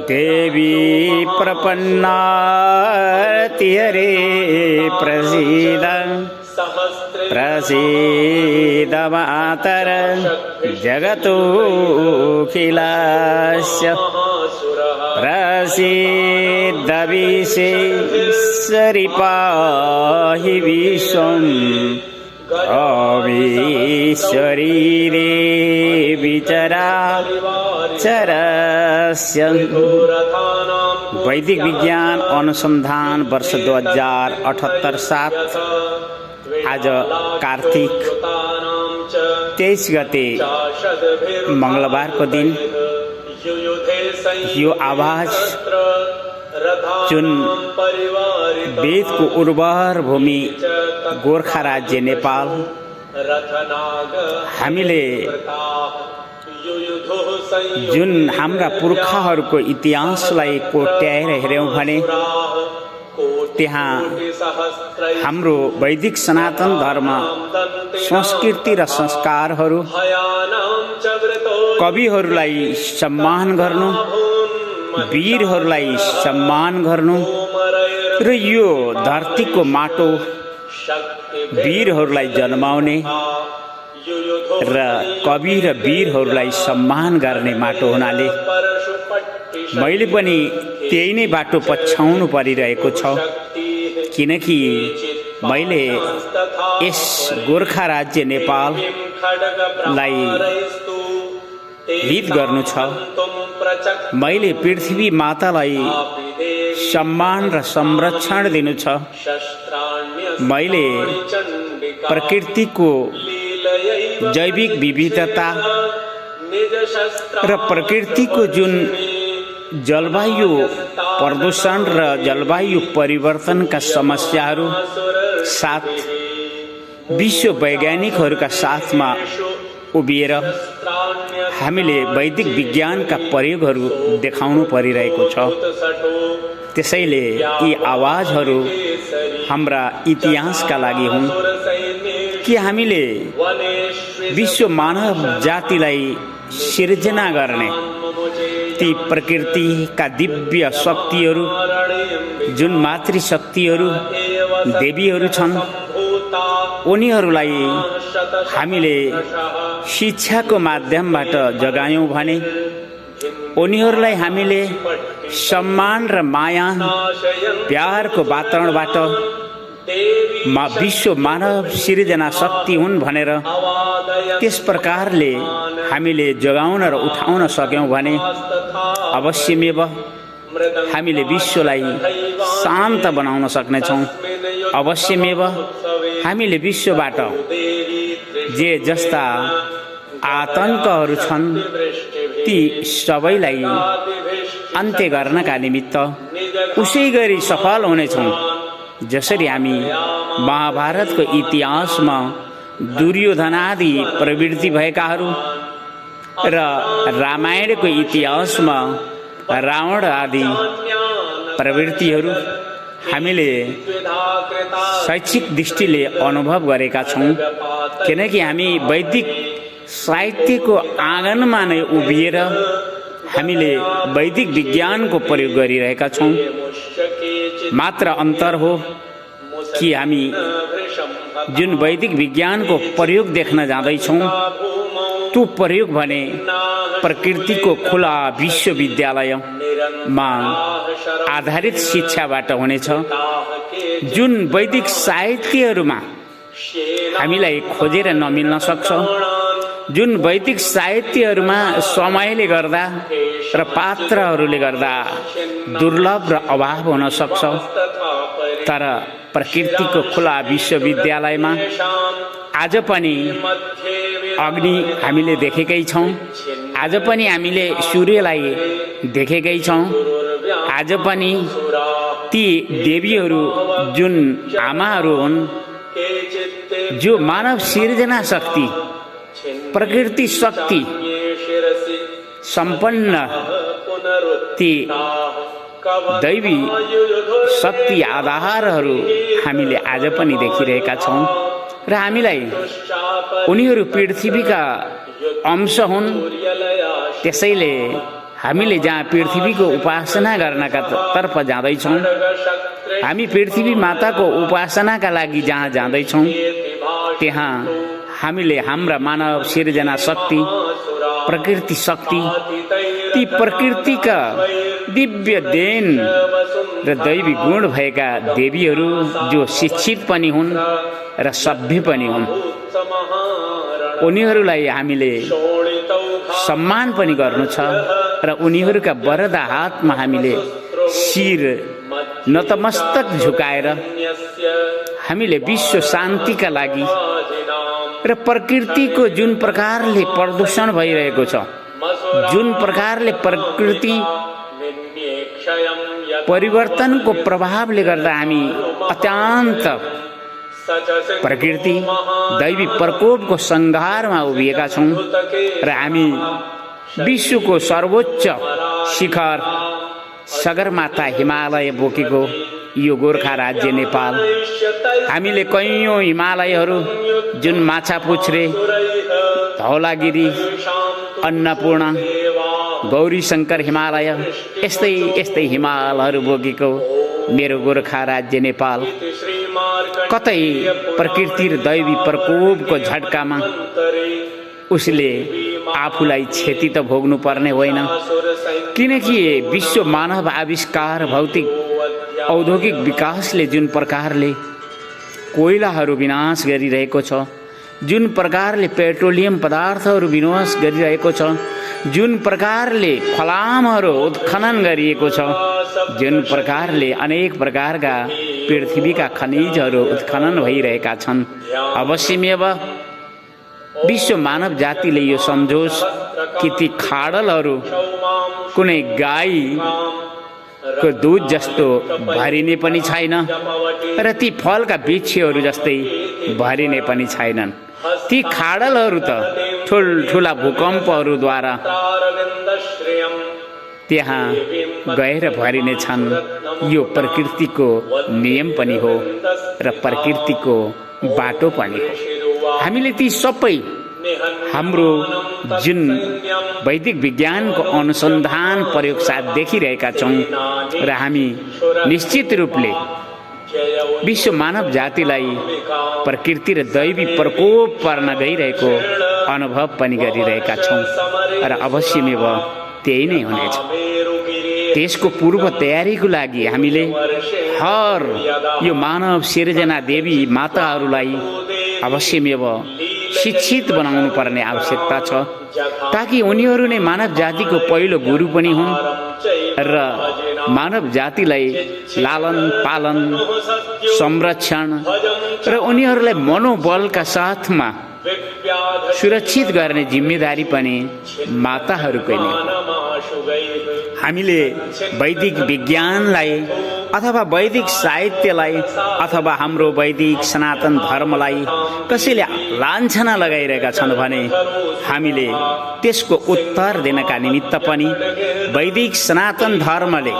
देवी प्रपन्नाति हरे प्रसीद प्रसीद मातर जगतोऽखिलस्य प्रसीद विश्वेश्वरि पाहि विश्वं अविश्वरी देवी चराचरस्य। वैदिक विज्ञान अनुसंधान वर्ष 2078-7 आज कार्तिक 23 गते मंगलबार को दिन यो आवाज जुन वेद को उर्वर भूमि गोर्खा राज्य नेपाल हामीले जुन हाम्रा पुर्खाहरूको इतिहासलाई कोट्याएर हेर्यौं भने त्यहाँ हाम्रो वैदिक सनातन धर्म संस्कृति र संस्कारहरू कविहरूलाई सम्मान गर्नु, वीरहरूलाई सम्मान गर्नु र यो धरतीको माटो वीरहरूलाई जन्माउने र कवि र वीरहरूलाई सम्मान गर्ने माटो हुनाले मैले पनि त्यही नै बाटो पछ्याउनु परिरहेको छ। किनकि मैले यस गोर्खा राज्य नेपाललाई हित गर्नु छ। मैले पृथ्वी मातालाई सम्मान र संरक्षण दिनु छ। मैले प्रकृतिको जैविक विविधता र प्रकृतिको जुन जलवायु प्रदूषण र जलवायु परिवर्तनका समस्याहरू साथ विश्व वैज्ञानिकहरूका साथमा उभिएर हामीले वैदिक विज्ञानका प्रयोगहरू देखाउनु परिरहेको छ। त्यसैले यी आवाजहरू हाम्रा इतिहासका लागि हुन् कि हामीले विश्व मानव जातिलाई सिर्जना गर्ने ती प्रकृतिका दिव्य शक्तिहरू जुन मातृशक्तिहरू देवीहरू छन् उनीहरूलाई हामीले शिक्षाको माध्यमबाट जगायौं भने, उनीहरूलाई हामीले सम्मान र माया प्यारको वातावरणबाट विश्व मानव सिर्जना शक्ति हुन् भनेर त्यस प्रकारले हामीले जगाउन र उठाउन सक्यौं भने अवश्यमेव हामीले विश्वलाई शान्त बनाउन सक्नेछौं। अवश्यमेव हामीले विश्वबाट जे जस्ता आतंकहरू छन् ती सबैलाई अन्त्य गर्नका निमित्त उसै गरी सफल हुनेछौं जसरी हामी महाभारतको इतिहासमा दुर्योधनादि प्रवृत्ति भएकाहरू र रामायणको इतिहासमा रावण आदि प्रवृत्तिहरू हामीले शैक्षिक दृष्टिले अनुभव गरेका छौं। किनकि हामी वैदिक साहित्यको आँगनमा नै उभिएर हामीले वैदिक विज्ञानको प्रयोग गरिरहेका छौं। मात्र अन्तर हो कि हामी जुन वैदिक विज्ञानको प्रयोग देख्न जाँदैछौं त्यो प्रयोग भने प्रकृतिको खुला विश्वविद्यालयमा आधारित शिक्षाबाट हुनेछ। जुन वैदिक साहित्यहरूमा हामीलाई खोजेर नमिल्न सक्छ, जुन वैदिक साहित्यहरूमा समयले गर्दा र पात्रहरूले गर्दा दुर्लभ र अभाव हुन सक्छ, तर प्रकृतिको खुला विश्वविद्यालयमा आज पनि अग्नि हामीले देखेकै छौं, आज पनि हामीले सूर्यलाई देखेकै छौं, आज पनि ती देवीहरू जुन आमाहरू हुन् जो मानव सिर्जना शक्ति प्रकृति शक्ति सम्पन्न ती दैवी शक्ति आधारहरू हामीले आज पनि देखिरहेका छौं र हामीलाई उनीहरू पृथ्वीका अंश हुन्। त्यसैले हामीले जहाँ पृथ्वीको उपासना गर्नका तर्फ जाँदैछौँ, हामी पृथ्वी माताको उपासनाका लागि जहाँ जाँदैछौँ, त्यहाँ हामीले हाम्रा मानव सिर्जना शक्ति, प्रकृति शक्ति, ती प्रकृतिका दिव्य देन र दैवी गुण भएका देवीहरू जो शिक्षित पनि हुन् र सभ्य पनि हुन्, उनीहरूलाई हामीले सम्मान पनि गर्नु छ र उनीहरूका वरदा हातमा हामीले शिर नतमस्तक झुकाएर हामीले विश्व शान्तिका लागि र प्रकृतिको जुन प्रकारले प्रदूषण भइरहेको छ, जुन प्रकारले प्रकृति परिवर्तनको प्रभावले गर्दा हामी अत्यन्त प्रकृति दैवी प्रकोपको संघारमा उभिएका छौँ र हामी विश्वको सर्वोच्च शिखर सगरमाथा हिमालय बोकेको यो गोर्खा राज्य नेपाल, हामीले कैयौँ हिमालयहरू जुन माछापुच्छ्रे, धौलागिरी, अन्नपूर्ण, गौरी शङ्कर हिमालय, यस्तै यस्तै हिमालहरू बोकेको मेरो गोर्खा राज्य नेपाल कतै प्रकृति र दैवी प्रकोपको झट्कामा उसले आफूलाई क्षति त भोग्नु पर्ने होइन, किनकि विश्व मानव आविष्कार भौतिक औद्योगिक विकासले जुन प्रकारले कोइलाहरू विनाश गरिरहेको छ, जुन प्रकारले पेट्रोलियम पदार्थहरू विनाश गरिरहेको छ, जुन प्रकारले फलामहरू उत्खनन गरिएको छ, जुन प्रकारले अनेक प्रकारका पृथ्वीका खनिजहरू उत्खनन भइरहेका छन्, अवश्यमेव विश्व मानव जातिले यो सम्झोस् कि ती खाडलहरू कुनै गाईको दुध जस्तो भरिने पनि छैन र ती फलका वृक्षहरू जस्तै भरिने पनि छैनन्। ती खाडलहरू त ठुल्ठुला भूकम्पहरूद्वारा त्यहाँ गएर भरिने छन्। यो प्रकृतिको नियम पनि हो र प्रकृतिको बाटो पनि हो। हामीले ती सबै हाम्रो जुन वैदिक विज्ञानको अनुसन्धान प्रयोग साथ देखिरहेका छौँ र हामी निश्चित रूपले विश्व मानव जातिलाई प्रकृति र दैवी प्रकोप पर्न गइरहेको अनुभव पनि गरिरहेका छौँ र अवश्यमेव त्यही नै हुनेछ। त्यसको पूर्व तयारीको लागि हामीले हर यो मानव सिर्जना देवी माताहरूलाई अवश्यमेव शिक्षित बनाउनु पर्ने आवश्यकता छ, ताकि उनीहरू नै मानव जातिको पहिलो गुरु पनि हुन् र मानव जातिलाई लालन पालन संरक्षण र उनीहरूलाई मनोबलका साथमा सुरक्षित गर्ने जिम्मेदारी पनि माताहरूकै नै हो। हामीले वैदिक विज्ञानलाई अथवा वैदिक साहित्यलाई अथवा हाम्रो वैदिक सनातन धर्मलाई कसैले लान्छना लगाइरहेका छन् भने हामीले त्यसको उत्तर दिनका निमित्त पनि वैदिक सनातन धर्मले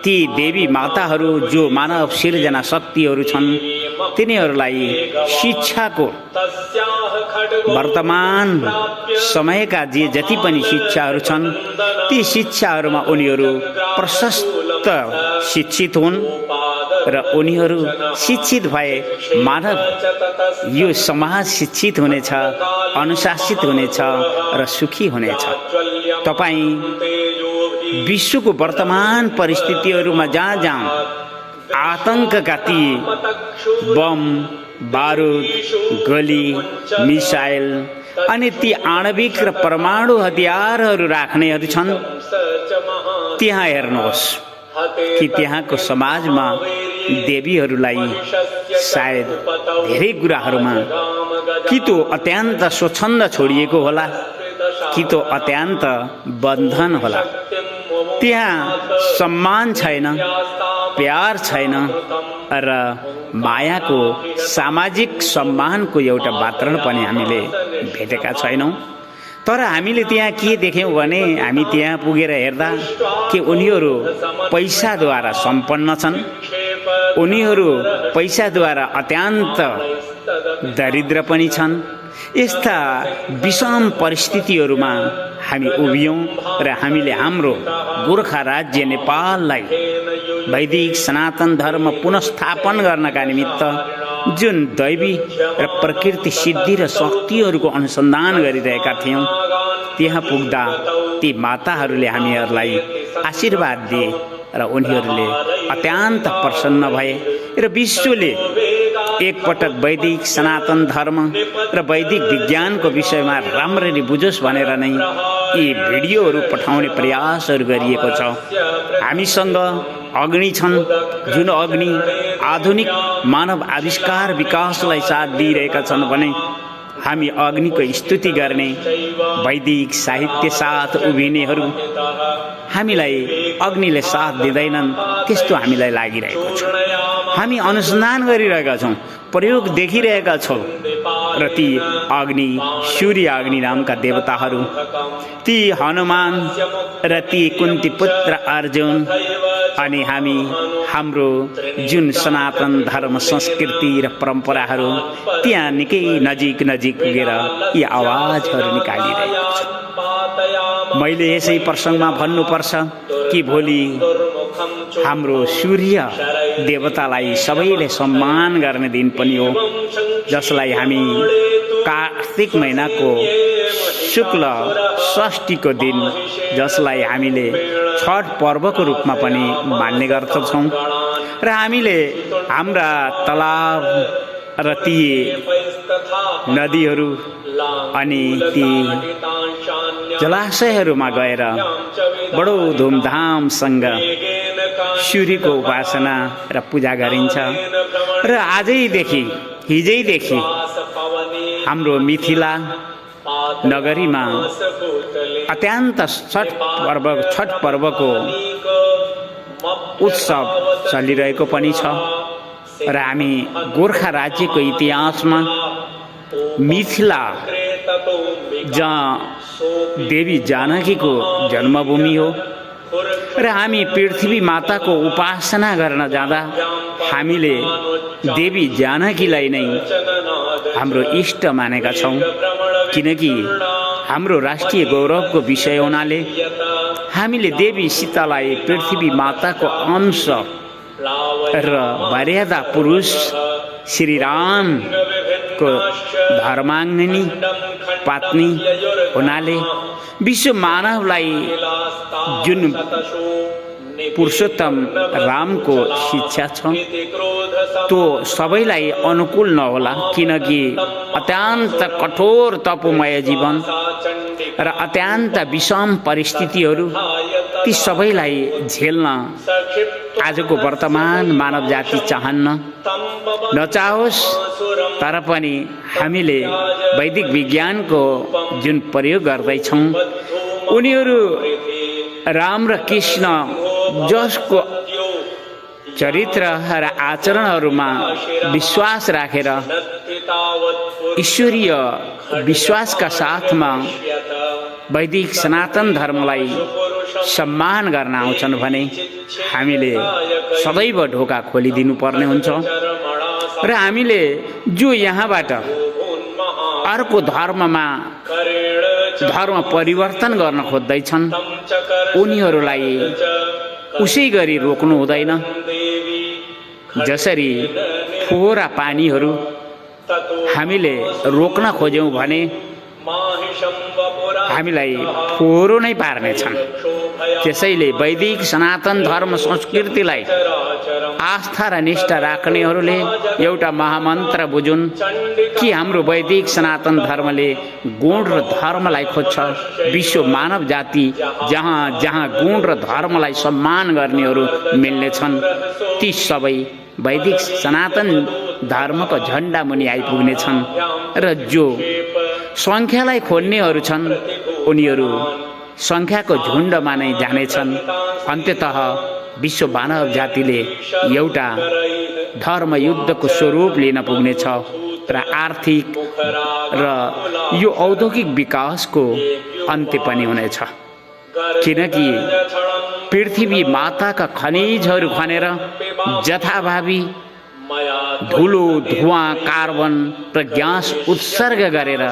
ती देवी माताहरू जो मानव सिर्जना शक्तिहरू छन् तिनीहरूलाई शिक्षाको वर्तमान समयका जति पनि शिक्षाहरू छन् ती शिक्षाहरूमा उनीहरू प्रशस्त शिक्षित हुन् र उनीहरू शिक्षित भए मानव यो समाज शिक्षित हुनेछ, अनुशासित हुनेछ र सुखी हुनेछ। तपाईँ विश्वको वर्तमान परिस्थितिहरूमा जहाँ जहाँ आतंकका ती बम, बारुद, गोली, मिसाइल अनि ती आणविक र परमाणु हतियारहरू राख्नेहरू छन्, त्यहाँ हेर्नुहोस् कि त्यहाँको समाजमा देवीहरूलाई सायद धेरै कुराहरूमा कि तो अत्यन्त स्वच्छन्द छोडिएको होला, कि तो अत्यन्त बन्धन होला। त्यहाँ सम्मान छैन, प्यार छैन र मायाको सामाजिक सम्मानको एउटा वातावरण पनि हामीले भेटेका छैनौँ। तर हामीले त्यहाँ के देख्यौँ भने हामी त्यहाँ पुगेर हेर्दा कि उनीहरू पैसाद्वारा सम्पन्न छन्, उनीहरू पैसाद्वारा अत्यन्त दरिद्र पनि छन् यस्ता विषम परिस्थितिहरूमा हामी उभियौँ र हामीले हाम्रो गोर्खा राज्य नेपाललाई वैदिक सनातन धर्म पुनस्थापन गर्नका निमित्त जुन दैवी र प्रकृति सिद्धि र शक्तिहरूको अनुसन्धान गरिरहेका थियौँ, त्यहाँ पुग्दा ती माताहरूले हामीहरूलाई आशीर्वाद दिए र उनीहरूले अत्यन्त प्रसन्न भए र विश्वले एकपटक वैदिक सनातन धर्म र वैदिक विज्ञानको विषयमा राम्ररी बुझोस् भनेर नै यी भिडियोहरू पठाउने प्रयासहरू गरिएको छ। हामीसँग अग्नि छन्, जुन अग्नि आधुनिक मानव आविष्कार विकासलाई साथ दिइरहेका छन् भने हामी अग्निको स्तुति गर्ने वैदिक साहित्य साथ उभिनेहरू हामीलाई अग्निले साथ दिँदैनन् त्यस्तो हामीलाई लागिरहेको छ। हामी अनुसन्धान गरिरहेका छौँ, प्रयोग देखिरहेका छौँ र ती अग्नि सूर्य अग्नि नामका देवताहरू, ती हनुमान र ती कुन्ती पुत्र अर्जुन अनि हामी हाम्रो जुन सनातन धर्म संस्कृति र परम्पराहरू त्यहाँ निकै नजिक नजिक पुगेर यी आवाजहरू निकालिरहेको छ। मैले यसै प्रसङ्गमा भन्नुपर्छ कि भोलि हाम्रो सूर्य देवतालाई सबैले सम्मान गर्ने दिन पनि हो, जसलाई हामी कार्तिक महिनाको शुक्ल षष्ठीको दिन, जसलाई हामीले छठ पर्वको रूपमा पनि मान्ने गर्दछौँ र हामीले हाम्रा तालाब र ती नदीहरू अनि ती जलाशयहरूमा गएर बडो धुमधामसँग सूर्यको उपासना र पूजा गरिन्छ र आजैदेखि हिजैदेखि हाम्रो मिथिला नगरीमा अत्यन्त छठ पर्वको उत्सव चलिरहेको पनि छ र हामी गोर्खा राज्यको इतिहासमा मिथिला जहाँ देवी जानकीको जन्मभूमि हो र हामी पृथ्वी माताको उपासना गर्न जाँदा हामीले देवी जानकीलाई नै हाम्रो इष्ट मानेका छौँ, किनकि हाम्रो राष्ट्रिय गौरवको विषय हुनाले हामीले देवी सीतालाई पृथ्वी माताको अंश र मर्यादा पुरुष श्रीरामको धर्माङ्गिनी पत्नी हुनाले विश्व मानवलाई जुन पुरुषोत्तम रामको शिक्षा छ त्यो सबैलाई अनुकूल नहोला, किनकि अत्यन्त कठोर तपोमय जीवन र अत्यन्त विषम परिस्थितिहरू ती सबैलाई झेल्न आजको वर्तमान मानव जाति चाहन्न, नचाहोस्। तर पनि हामीले वैदिक विज्ञानको जुन प्रयोग गर्दैछौँ उनीहरू राम र कृष्ण जसको चरित्र र आचरणहरूमा विश्वास राखेर ईश्वरीय विश्वासका साथमा वैदिक सनातन धर्मलाई सम्मान गर्न आउँछन् भने हामीले सदैव ढोका खोलिदिनु पर्ने हुन्छ र हामीले जो यहाँबाट अर्को धर्ममा धर्म परिवर्तन गर्न खोज्दैछन् उनीहरूलाई उसै गरी रोक्नु हुँदैन। जसरी फोहोरा पानीहरू हामीले रोक्न खोज्यौँ भने हामीलाई फोहोरो नै पार्नेछन्। त्यसैले वैदिक सनातन धर्म संस्कृतिलाई आस्था र निष्ठा राख्नेहरूले एउटा महामन्त्र बुझुन् कि हाम्रो वैदिक सनातन धर्मले गुण र धर्मलाई खोज्छ। विश्व मानव जाति जहाँ जहाँ गुण र धर्मलाई सम्मान गर्नेहरू मिल्नेछन् ती सबै वैदिक सनातन धर्मको झन्डा मुनि आइपुग्नेछन् र जो सङ्ख्यालाई खोज्नेहरू छन् उनीहरू सङ्ख्याको झुन्डमा नै जानेछन्। अन्ततः विश्व मानव जातिले एउटा धर्मयुद्धको स्वरूप लिन पुग्नेछ र आर्थिक र यो औद्योगिक विकासको अन्त्य पनि हुनेछ, किनकि पृथ्वी माताका खनिजहरू खनेर जथाभावी धुलो धुवाँ कार्बन र ग्यास उत्सर्ग गरेर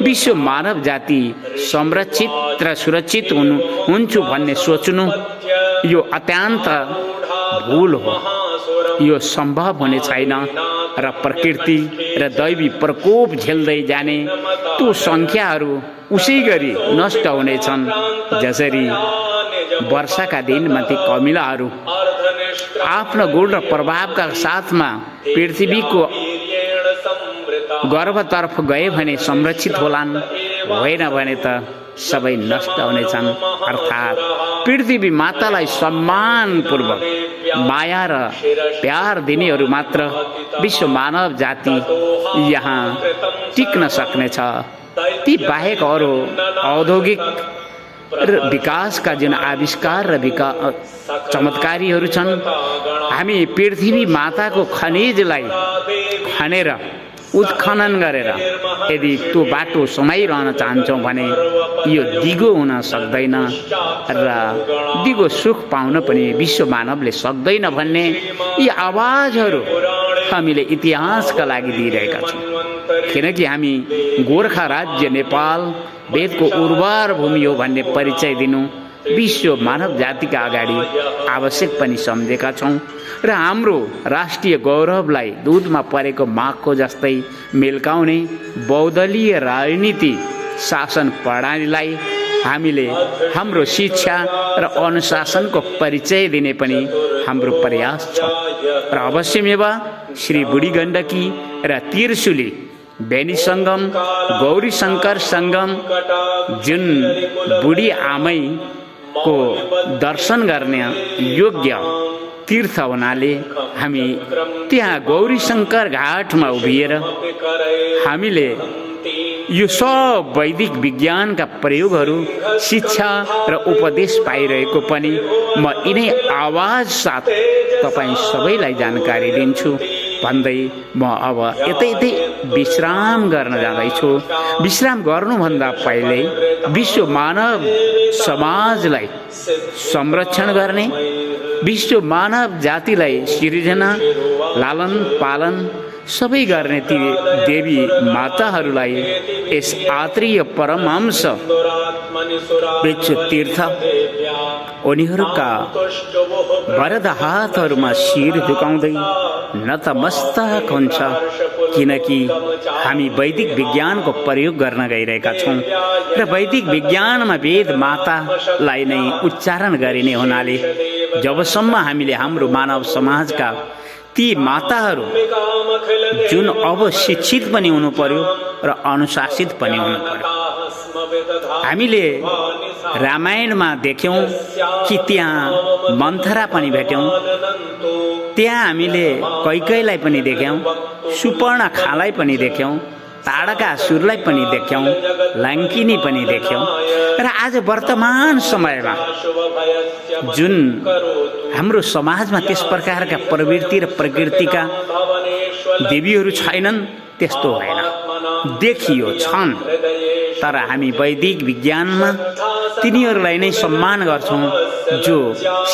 विश्व मानव जाति संरक्षित र सुरक्षित हुन्छु भन्ने सोच्नु यो अत्यन्त भूल हो। यो सम्भव हुने छैन र प्रकृति र दैवी प्रकोप झेल्दै जाने त्यो सङ्ख्याहरू उसै गरी नष्ट हुनेछन् जसरी वर्षाका दिनमा ती कमिलाहरू आफ्नो गुण र प्रभावका साथमा पृथ्वीको गर्भतर्फ गए भने संरक्षित होलान्, होइन भने त सबै नष्ट हुनेछन्। अर्थात् पृथ्वी मातालाई सम्मानपूर्वक माया र प्यार दिनेहरू मात्र विश्व मानव जाति यहाँ टिक्न सक्नेछ। ती बाहेक अरू औद्योगिक विकासका जुन आविष्कार र चमत्कारीहरू छन्, हामी पृथ्वी माताको खनिजलाई खनेर उत्खनन गरेर यदि त्यो बाटो समाइरहन चाहन्छौँ भने यो दिगो हुन सक्दैन र दिगो सुख पाउन पनि विश्व मानवले सक्दैन भन्ने यी आवाजहरू हामीले इतिहासका लागि दिइरहेका छौँ। किनकि हामी गोर्खा राज्य नेपाल वेदको उर्वर भूमि हो भन्ने परिचय दिनु विश्व मानव जातिका अगाडि आवश्यक पनि सम्झेका छौँ र हाम्रो राष्ट्रिय गौरवलाई दुधमा परेको माखो जस्तै मेल्काउने बहुदलीय राजनीति शासन प्रणालीलाई हामीले हाम्रो शिक्षा र अनुशासनको परिचय दिने पनि हाम्रो प्रयास छ र अवश्यमेव श्री बुढी गण्डकी र त्रिशुली बेनी सङ्गम गौरी शङ्कर सङ्गम जुन बुढी आमैको दर्शन गर्ने योग्य तीर्थ हुनाले हामी त्यहाँ गौरी शङ्कर घाटमा उभिएर हामीले यो सब वैदिक विज्ञानका प्रयोगहरू शिक्षा र उपदेश पाइरहेको पनि म यिनै आवाज साथ तपाईँ सबैलाई जानकारी दिन्छु भन्दै म अब यतै विश्राम गर्न जाँदैछु। विश्राम गर्नुभन्दा पहिले विश्व मानव समाजलाई संरक्षण गर्ने, विश्व मानव जातिलाई सिर्जना लालन पालन सबै गर्ने ती देवी माताहरूलाई यस आत्रीय परमहंस पेच तीर्थ उनीहरूका वरद हातहरूमा शिर झुकाउँदै नतमस्तक हुन्छ। किनकि हामी वैदिक विज्ञानको प्रयोग गर्न गइरहेका छौँ र वैदिक विज्ञानमा वेद मातालाई नै उच्चारण गरिने हुनाले जबसम्म हामीले हाम्रो मानव समाजका ती माताहरू जुन अब शिक्षित पनि हुनु पर्यो र अनुशासित पनि हुनु पर्यो। हामीले रामायणमा देख्यौँ कि त्यहाँ मन्थरा पनि भेट्यौँ, त्यहाँ हामीले कैकेयीलाई पनि देख्यौँ, सुपर्णखालाई पनि देख्यौँ, ताडकासुरलाई पनि देख्यौँ, लङ्किनी पनि देख्यौँ र आज वर्तमान समयमा जुन हाम्रो समाजमा त्यस प्रकारका प्रवृत्ति र प्रकृतिका देवीहरू छैनन् त्यस्तो होइन, देखियो छन्, तर हामी वैदिक विज्ञानमा तिनीहरूलाई नै सम्मान गर्छौँ जो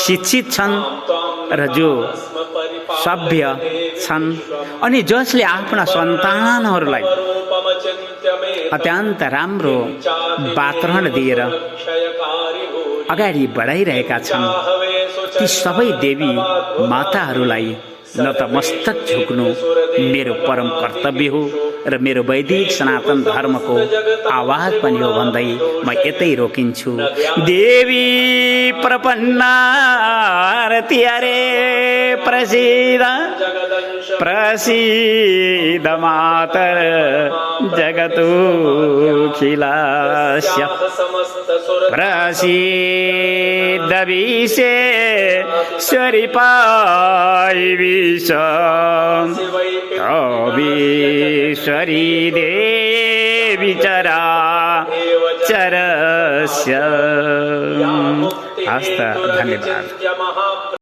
शिक्षित छन् र जो सभ्य छन् अनि जसले आफ्ना सन्तानहरूलाई अत्यन्त राम्रो वातावरण दिएर अगाडि बढाइरहेका छन्। ती सबै देवी माताहरूलाई नतमस्तक झुक्नु मेरो परम कर्तव्य हो र मेरो वैदिक सनातन धर्मको आवाज पनि हो भन्दै म यतै रोकिन्छु। देवी प्रपन्नारती हरे प्रसीद प्रसीद मातर जगतोऽखिलस्य प्रसीद विश्वेश्वरी पाई विश्वेश्वरी देवी चराचरस्य। हस्त धन्यवाद।